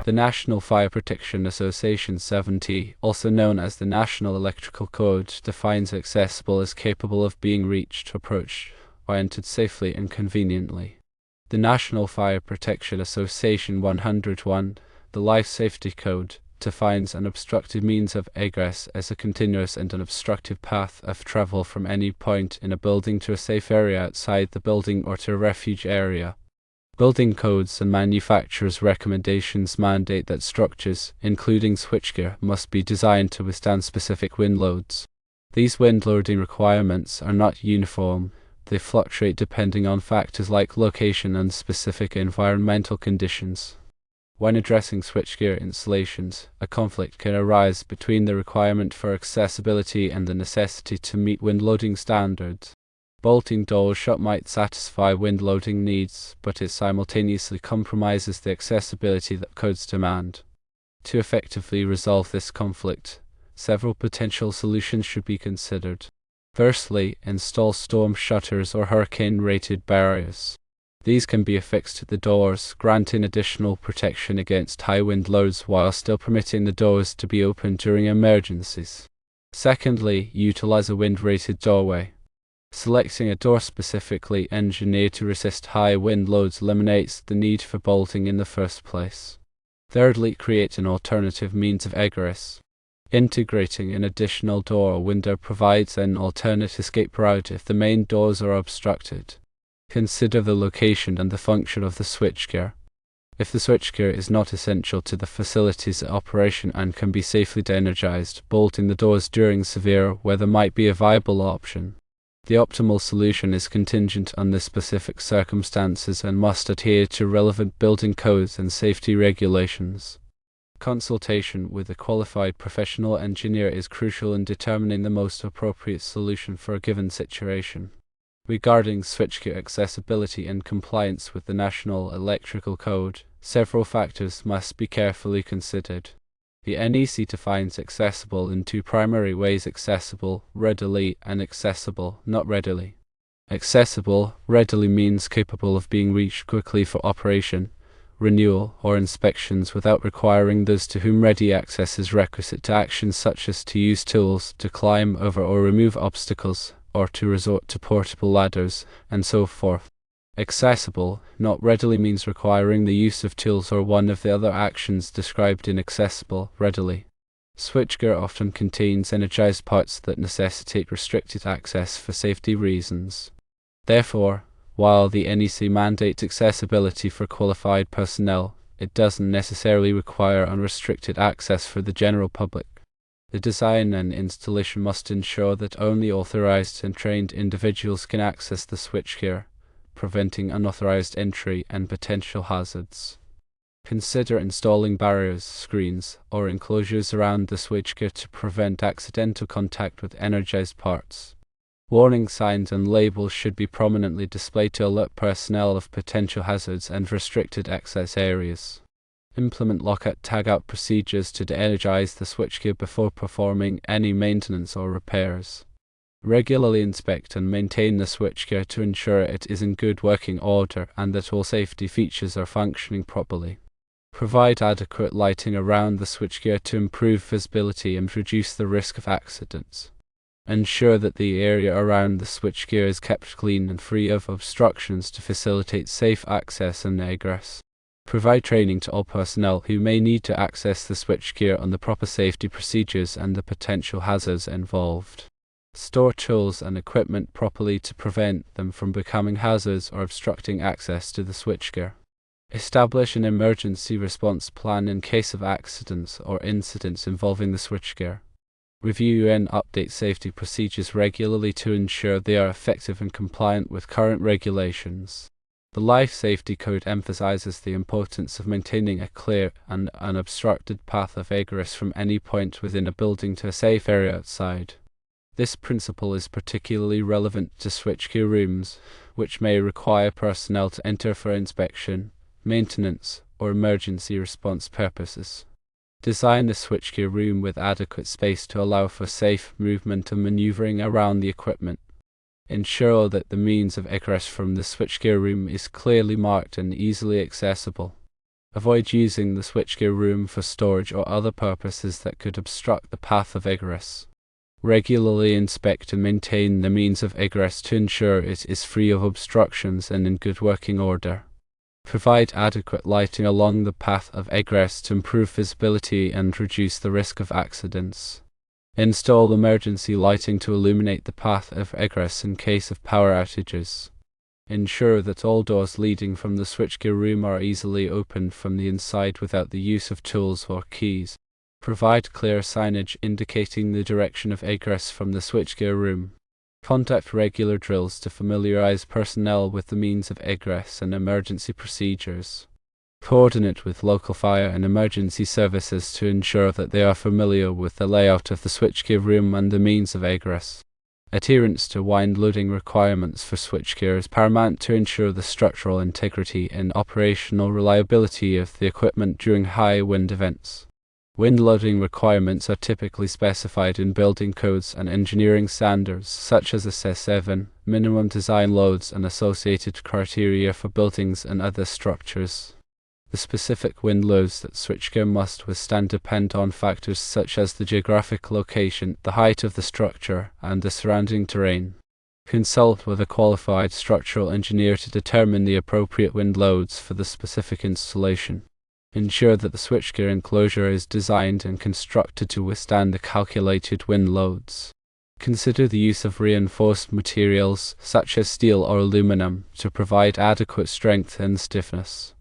The National Fire Protection Association 70, also known as the National Electrical Code, defines accessible as capable of being reached, approached, or entered safely and conveniently. The National Fire Protection Association 101, the Life Safety Code, defines an obstructed means of egress as a continuous and unobstructed path of travel from any point in a building to a safe area outside the building or to a refuge area. Building codes and manufacturers' recommendations mandate that structures, including switchgear, must be designed to withstand specific wind loads. These wind loading requirements are not uniform. They fluctuate depending on factors like location and specific environmental conditions. When addressing switchgear installations, a conflict can arise between the requirement for accessibility and the necessity to meet wind loading standards. Bolting doors shut might satisfy wind loading needs, but it simultaneously compromises the accessibility that codes demand. To effectively resolve this conflict, several potential solutions should be considered. Firstly, install storm shutters or hurricane-rated barriers. These can be affixed to the doors, granting additional protection against high wind loads while still permitting the doors to be opened during emergencies. Secondly, utilize a wind-rated doorway. Selecting a door specifically engineered to resist high wind loads eliminates the need for bolting in the first place. Thirdly, create an alternative means of egress. Integrating an additional door or window provides an alternate escape route if the main doors are obstructed. Consider the location and the function of the switchgear. If the switchgear is not essential to the facility's operation and can be safely de-energized, bolting the doors during severe weather might be a viable option. The optimal solution is contingent on the specific circumstances and must adhere to relevant building codes and safety regulations. Consultation with a qualified professional engineer is crucial in determining the most appropriate solution for a given situation. Regarding switchgear accessibility and compliance with the National Electrical Code, several factors must be carefully considered. The NEC defines accessible in two primary ways: accessible, readily, and accessible, not readily. Accessible, readily means capable of being reached quickly for operation, renewal, or inspections without requiring those to whom ready access is requisite to actions such as to use tools, to climb over or remove obstacles, or to resort to portable ladders, and so forth. Accessible, not readily means requiring the use of tools or one of the other actions described in accessible, readily. Switchgear often contains energized parts that necessitate restricted access for safety reasons. Therefore, while the NEC mandates accessibility for qualified personnel, it doesn't necessarily require unrestricted access for the general public. The design and installation must ensure that only authorized and trained individuals can access the switchgear, preventing unauthorized entry and potential hazards. Consider installing barriers, screens, or enclosures around the switchgear to prevent accidental contact with energized parts. Warning signs and labels should be prominently displayed to alert personnel of potential hazards and restricted access areas. Implement lockout-tagout procedures to de-energize the switchgear before performing any maintenance or repairs. Regularly inspect and maintain the switchgear to ensure it is in good working order and that all safety features are functioning properly. Provide adequate lighting around the switchgear to improve visibility and reduce the risk of accidents. Ensure that the area around the switchgear is kept clean and free of obstructions to facilitate safe access and egress. Provide training to all personnel who may need to access the switchgear on the proper safety procedures and the potential hazards involved. Store tools and equipment properly to prevent them from becoming hazards or obstructing access to the switchgear. Establish an emergency response plan in case of accidents or incidents involving the switchgear. Review and update safety procedures regularly to ensure they are effective and compliant with current regulations. The Life Safety Code emphasizes the importance of maintaining a clear and unobstructed path of egress from any point within a building to a safe area outside. This principle is particularly relevant to switchgear rooms, which may require personnel to enter for inspection, maintenance, or emergency response purposes. Design the switchgear room with adequate space to allow for safe movement and maneuvering around the equipment. Ensure that the means of egress from the switchgear room is clearly marked and easily accessible. Avoid using the switchgear room for storage or other purposes that could obstruct the path of egress. Regularly inspect and maintain the means of egress to ensure it is free of obstructions and in good working order. Provide adequate lighting along the path of egress to improve visibility and reduce the risk of accidents. Install emergency lighting to illuminate the path of egress in case of power outages. Ensure that all doors leading from the switchgear room are easily opened from the inside without the use of tools or keys. Provide clear signage indicating the direction of egress from the switchgear room. Conduct regular drills to familiarize personnel with the means of egress and emergency procedures. Coordinate with local fire and emergency services to ensure that they are familiar with the layout of the switchgear room and the means of egress. Adherence to wind loading requirements for switchgear is paramount to ensure the structural integrity and operational reliability of the equipment during high wind events. Wind loading requirements are typically specified in building codes and engineering standards such as SS7, minimum design loads and associated criteria for buildings and other structures. The specific wind loads that switchgear must withstand depend on factors such as the geographic location, the height of the structure, and the surrounding terrain. Consult with a qualified structural engineer to determine the appropriate wind loads for the specific installation. Ensure that the switchgear enclosure is designed and constructed to withstand the calculated wind loads. Consider the use of reinforced materials such as steel or aluminum to provide adequate strength and stiffness.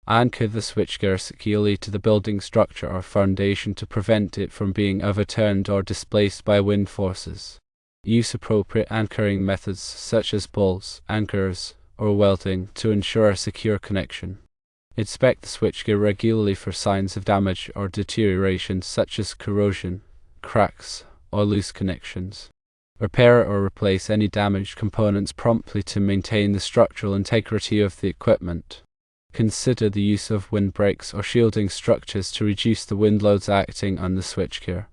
Anchor the switchgear securely to the building structure or foundation to prevent it from being overturned or displaced by wind forces. Use appropriate anchoring methods such as bolts, anchors, or welding to ensure a secure connection. Inspect the switchgear regularly for signs of damage or deterioration such as corrosion, cracks, or loose connections. Repair or replace any damaged components promptly to maintain the structural integrity of the equipment. Consider the use of windbreaks or shielding structures to reduce the wind loads acting on the switchgear.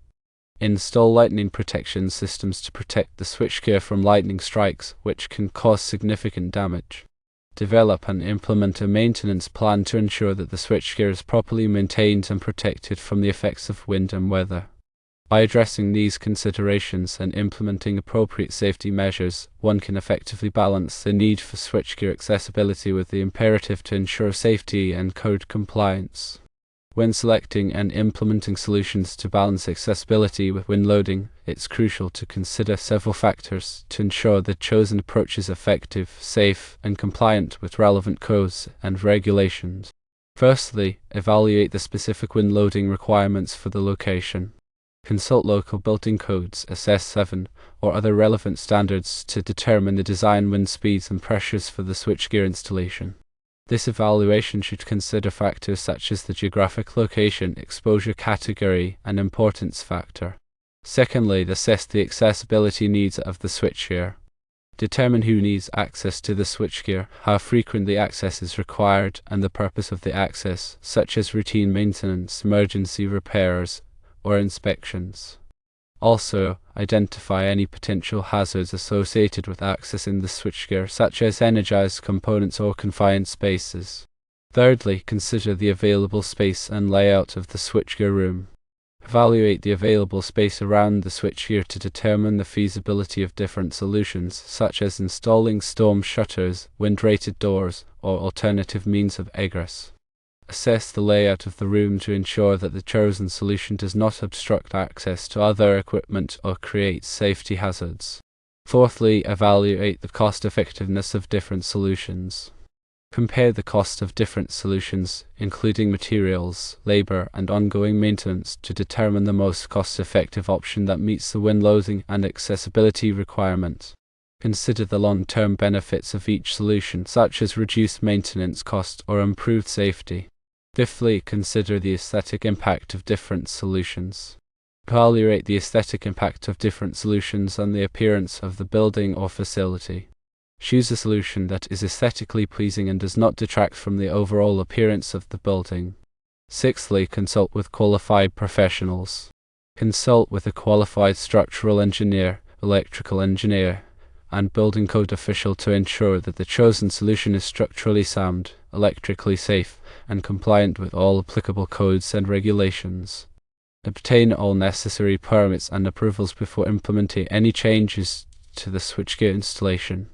Install lightning protection systems to protect the switchgear from lightning strikes, which can cause significant damage. Develop and implement a maintenance plan to ensure that the switchgear is properly maintained and protected from the effects of wind and weather. By addressing these considerations and implementing appropriate safety measures, one can effectively balance the need for switchgear accessibility with the imperative to ensure safety and code compliance. When selecting and implementing solutions to balance accessibility with wind loading, it's crucial to consider several factors to ensure the chosen approach is effective, safe, and compliant with relevant codes and regulations. Firstly, evaluate the specific wind loading requirements for the location. Consult local building codes, SS7, or other relevant standards to determine the design wind speeds and pressures for the switchgear installation. This evaluation should consider factors such as the geographic location, exposure category, and importance factor. Secondly, assess the accessibility needs of the switchgear. Determine who needs access to the switchgear, how frequently access is required, and the purpose of the access, such as routine maintenance, emergency repairs, or inspections. Also, identify any potential hazards associated with accessing the switchgear, such as energized components or confined spaces. Thirdly, consider the available space and layout of the switchgear room. Evaluate the available space around the switchgear to determine the feasibility of different solutions, such as installing storm shutters, wind-rated doors, or alternative means of egress. Assess the layout of the room to ensure that the chosen solution does not obstruct access to other equipment or create safety hazards. Fourthly, evaluate the cost-effectiveness of different solutions. Compare the cost of different solutions, including materials, labor, and ongoing maintenance, to determine the most cost-effective option that meets the wind loading and accessibility requirements. Consider the long-term benefits of each solution, such as reduced maintenance costs or improved safety. Fifthly, consider the aesthetic impact of different solutions. Evaluate the aesthetic impact of different solutions on the appearance of the building or facility. Choose a solution that is aesthetically pleasing and does not detract from the overall appearance of the building. Sixthly, consult with qualified professionals. Consult with a qualified structural engineer, electrical engineer, and building code official to ensure that the chosen solution is structurally sound, electrically safe, and compliant with all applicable codes and regulations. Obtain all necessary permits and approvals before implementing any changes to the switchgear installation.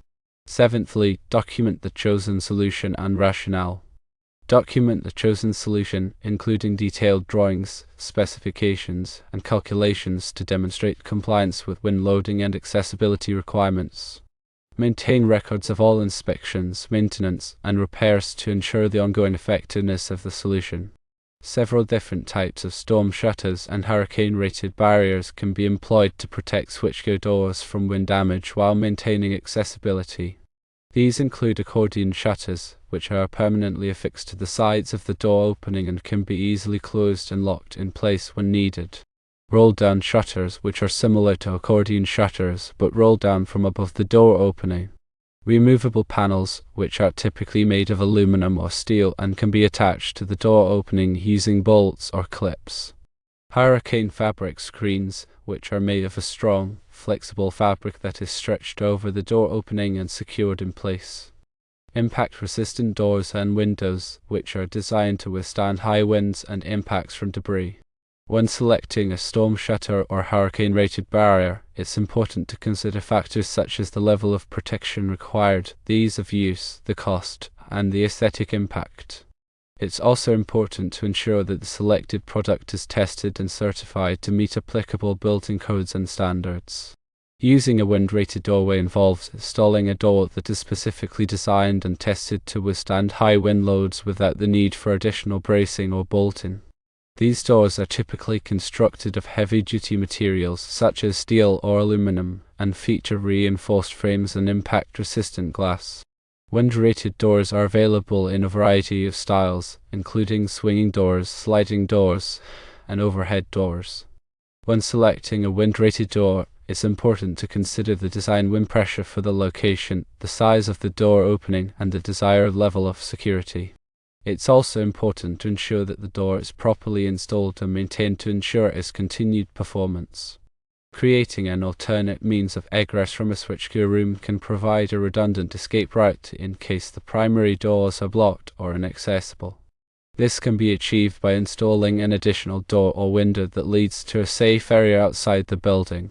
Seventhly, document the chosen solution and rationale. Document the chosen solution, including detailed drawings, specifications, and calculations to demonstrate compliance with wind loading and accessibility requirements. Maintain records of all inspections, maintenance, and repairs to ensure the ongoing effectiveness of the solution. Several different types of storm shutters and hurricane-rated barriers can be employed to protect switchgear doors from wind damage while maintaining accessibility. These include accordion shutters, which are permanently affixed to the sides of the door opening and can be easily closed and locked in place when needed. Roll-down shutters, which are similar to accordion shutters but roll down from above the door opening. Removable panels, which are typically made of aluminum or steel and can be attached to the door opening using bolts or clips. Hurricane fabric screens, which are made of a strong, flexible fabric that is stretched over the door opening and secured in place. Impact-resistant doors and windows, which are designed to withstand high winds and impacts from debris. When selecting a storm shutter or hurricane-rated barrier, it's important to consider factors such as the level of protection required, the ease of use, the cost, and the aesthetic impact. It's also important to ensure that the selected product is tested and certified to meet applicable building codes and standards. Using a wind-rated doorway involves installing a door that is specifically designed and tested to withstand high wind loads without the need for additional bracing or bolting. These doors are typically constructed of heavy-duty materials such as steel or aluminum, and feature reinforced frames and impact-resistant glass. Wind-rated doors are available in a variety of styles, including swinging doors, sliding doors, and overhead doors. When selecting a wind-rated door, it's important to consider the design wind pressure for the location, the size of the door opening, and the desired level of security. It's also important to ensure that the door is properly installed and maintained to ensure its continued performance. Creating an alternate means of egress from a switchgear room can provide a redundant escape route in case the primary doors are blocked or inaccessible. This can be achieved by installing an additional door or window that leads to a safe area outside the building.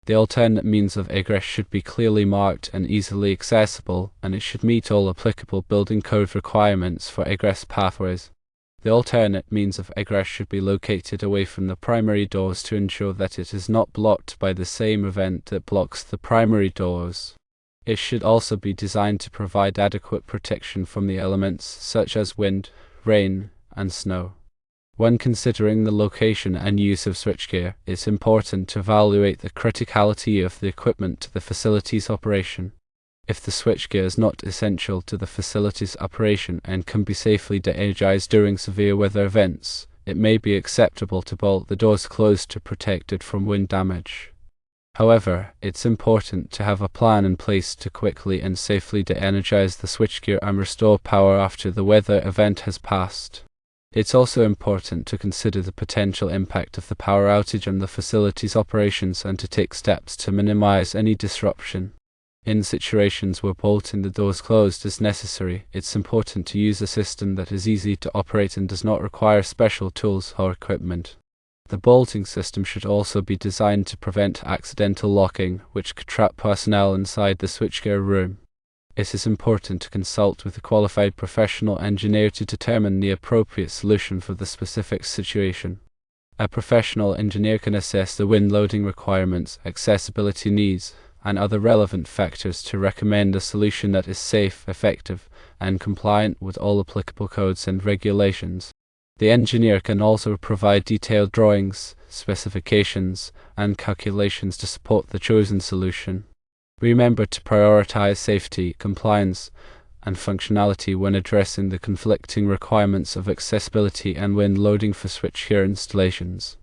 The alternate means of egress should be clearly marked and easily accessible, and it should meet all applicable building code requirements for egress pathways. The alternate means of egress should be located away from the primary doors to ensure that it is not blocked by the same event that blocks the primary doors. It should also be designed to provide adequate protection from the elements such as wind, rain, and snow. When considering the location and use of switchgear, it's important to evaluate the criticality of the equipment to the facility's operation. If the switchgear is not essential to the facility's operation and can be safely de-energized during severe weather events, it may be acceptable to bolt the doors closed to protect it from wind damage. However, it's important to have a plan in place to quickly and safely de-energize the switchgear and restore power after the weather event has passed. It's also important to consider the potential impact of the power outage on the facility's operations and to take steps to minimize any disruption. In situations where bolting the doors closed is necessary, it's important to use a system that is easy to operate and does not require special tools or equipment. The bolting system should also be designed to prevent accidental locking, which could trap personnel inside the switchgear room. It is important to consult with a qualified professional engineer to determine the appropriate solution for the specific situation. A professional engineer can assess the wind loading requirements, accessibility needs, and other relevant factors to recommend a solution that is safe, effective, and compliant with all applicable codes and regulations. The engineer can also provide detailed drawings, specifications, and calculations to support the chosen solution. Remember to prioritize safety, compliance, and functionality when addressing the conflicting requirements of accessibility and wind loading for switchgear installations.